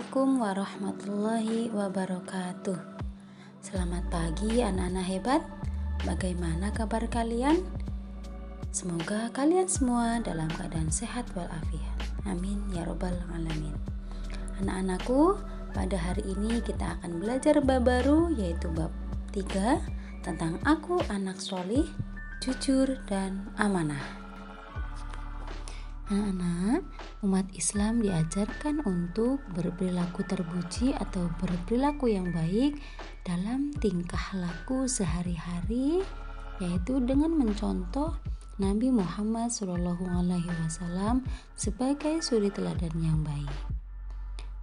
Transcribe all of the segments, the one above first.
Assalamualaikum warahmatullahi wabarakatuh. Selamat pagi anak-anak hebat. Bagaimana kabar kalian? Semoga kalian semua dalam keadaan sehat walafiat. Amin ya robbal alamin. Anak-anakku, pada hari ini kita akan belajar bab baru, yaitu bab 3 tentang aku anak solih, jujur dan amanah. Anak-anak, umat Islam diajarkan untuk berperilaku terpuji atau berperilaku yang baik dalam tingkah laku sehari-hari, yaitu dengan mencontoh Nabi Muhammad SAW sebagai suri teladan yang baik.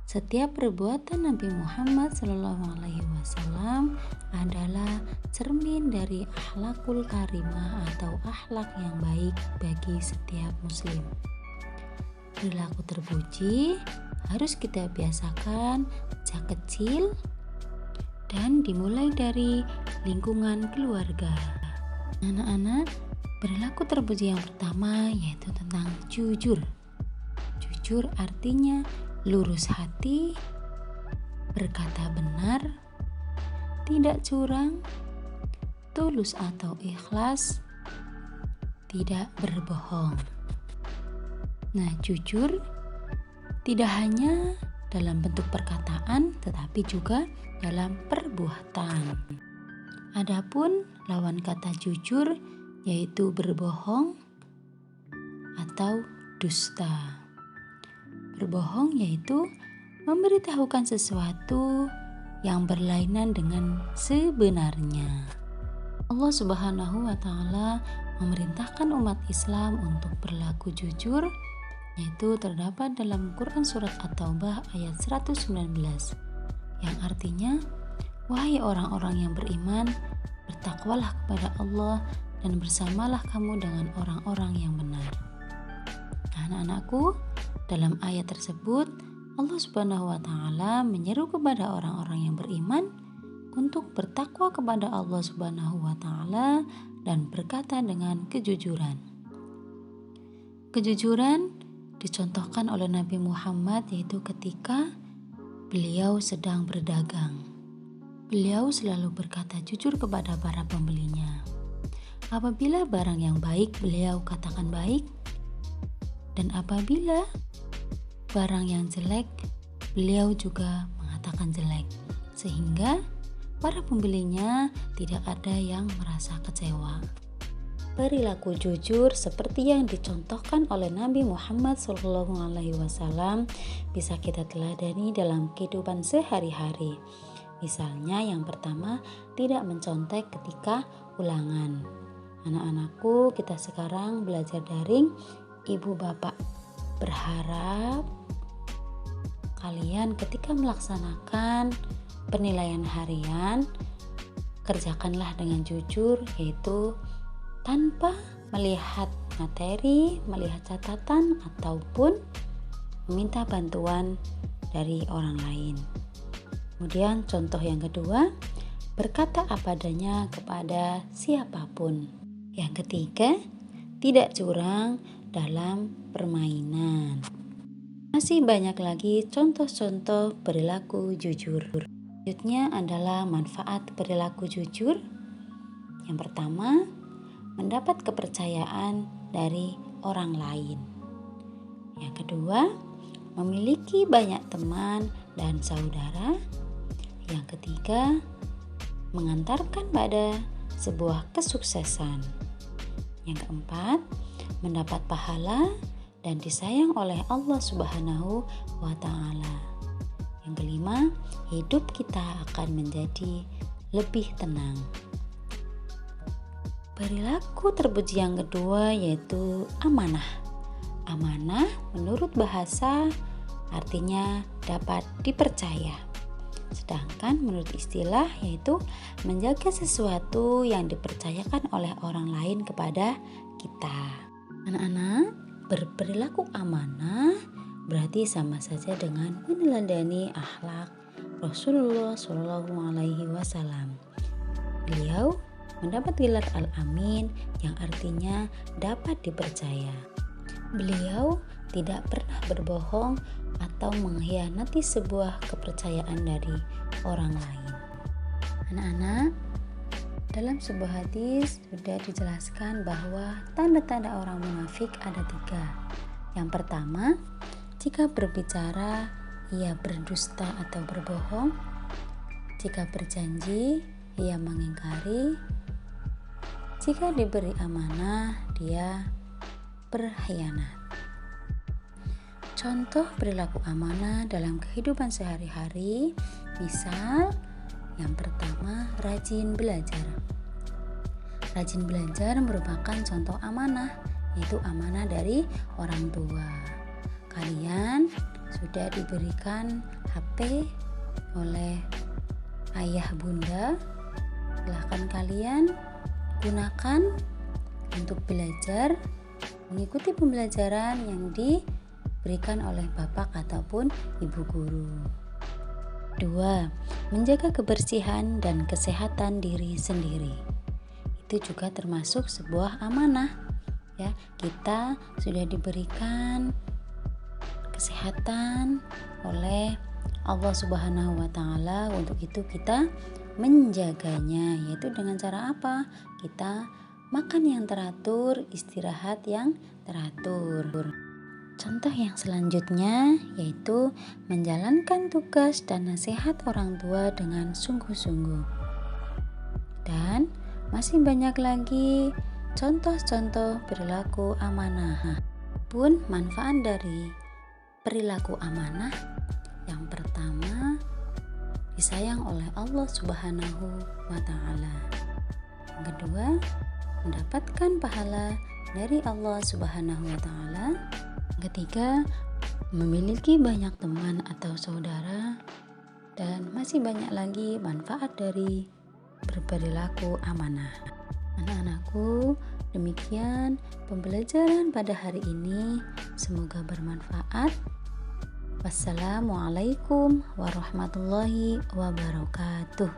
Setiap perbuatan Nabi Muhammad SAW adalah cermin dari akhlakul karimah atau akhlak yang baik bagi setiap muslim. Perilaku terpuji harus kita biasakan sejak kecil dan dimulai dari lingkungan keluarga. Anak-anak, perilaku terpuji yang pertama yaitu tentang jujur. Jujur artinya lurus hati, berkata benar, tidak curang, tulus atau ikhlas, tidak berbohong. Nah, jujur tidak hanya dalam bentuk perkataan tetapi juga dalam perbuatan. Adapun lawan kata jujur yaitu berbohong atau dusta. Berbohong yaitu memberitahukan sesuatu yang berlainan dengan sebenarnya. Allah Subhanahu wa Ta'ala memerintahkan umat Islam untuk berlaku jujur, yaitu terdapat dalam Quran Surat At-Taubah ayat 119, yang artinya, wahai orang-orang yang beriman, bertakwalah kepada Allah dan bersamalah kamu dengan orang-orang yang benar. Anak-anakku, dalam ayat tersebut Allah Subhanahu wa Ta'ala menyeru kepada orang-orang yang beriman untuk bertakwa kepada Allah Subhanahu wa Ta'ala dan berkata dengan kejujuran. Kejujuran dicontohkan oleh Nabi Muhammad yaitu ketika beliau sedang berdagang. Beliau selalu berkata jujur kepada para pembelinya. Apabila barang yang baik, beliau katakan baik, dan apabila barang yang jelek, beliau juga mengatakan jelek, sehingga para pembelinya tidak ada yang merasa kecewa. Perilaku jujur seperti yang dicontohkan oleh Nabi Muhammad SAW bisa kita teladani dalam kehidupan sehari-hari. Misalnya yang pertama, tidak mencontek ketika ulangan. Anak-anakku, kita sekarang belajar daring, ibu bapak berharap kalian ketika melaksanakan penilaian harian, kerjakanlah dengan jujur, yaitu tanpa melihat materi, melihat catatan, ataupun meminta bantuan dari orang lain. Kemudian contoh yang kedua, berkata apa adanya kepada siapapun. Yang ketiga, tidak curang dalam permainan. Masih banyak lagi contoh-contoh perilaku jujur. Selanjutnya adalah manfaat perilaku jujur. Yang pertama, mendapat kepercayaan dari orang lain. Yang kedua, memiliki banyak teman dan saudara. Yang ketiga, mengantarkan pada sebuah kesuksesan. Yang keempat, mendapat pahala dan disayang oleh Allah Subhanahu wa Ta'ala. Yang kelima, hidup kita akan menjadi lebih tenang. Perilaku terpuji yang kedua yaitu amanah. Amanah menurut bahasa artinya dapat dipercaya. Sedangkan menurut istilah yaitu menjaga sesuatu yang dipercayakan oleh orang lain kepada kita. Anak-anak, berperilaku amanah berarti sama saja dengan meneladani akhlak Rasulullah SAW. Beliau mendapat gelar Al-Amin yang artinya dapat dipercaya. Beliau tidak pernah berbohong atau mengkhianati sebuah kepercayaan dari orang lain. Anak-anak, dalam sebuah hadis sudah dijelaskan bahwa tanda-tanda orang munafik ada 3. Yang pertama, jika berbicara ia berdusta atau berbohong. Jika berjanji ia mengingkari. Jika diberi amanah dia berkhianat. Contoh perilaku amanah dalam kehidupan sehari-hari, misal yang pertama, rajin belajar. Rajin belajar merupakan contoh amanah, yaitu amanah dari orang tua. Kalian sudah diberikan HP oleh ayah bunda, silahkan kalian gunakan untuk belajar, mengikuti pembelajaran yang diberikan oleh bapak ataupun ibu guru. 2. Menjaga kebersihan dan kesehatan diri sendiri. Itu juga termasuk sebuah amanah. Ya, kita sudah diberikan kesehatan oleh Allah Subhanahu wa taala, untuk itu kita menjaganya, yaitu dengan cara apa? Kita makan yang teratur, istirahat yang teratur. Contoh yang selanjutnya yaitu menjalankan tugas dan nasihat orang tua dengan sungguh-sungguh. Dan masih banyak lagi contoh-contoh perilaku amanah. Pun manfaat dari perilaku amanah, yang pertama disayang oleh Allah Subhanahu wa taala. Yang kedua, mendapatkan pahala dari Allah Subhanahu wa taala. Ketiga, memiliki banyak teman atau saudara, dan masih banyak lagi manfaat dari berperilaku amanah. Anak-anakku, demikian pembelajaran pada hari ini, semoga bermanfaat. Wassalamualaikum warahmatullahi wabarakatuh.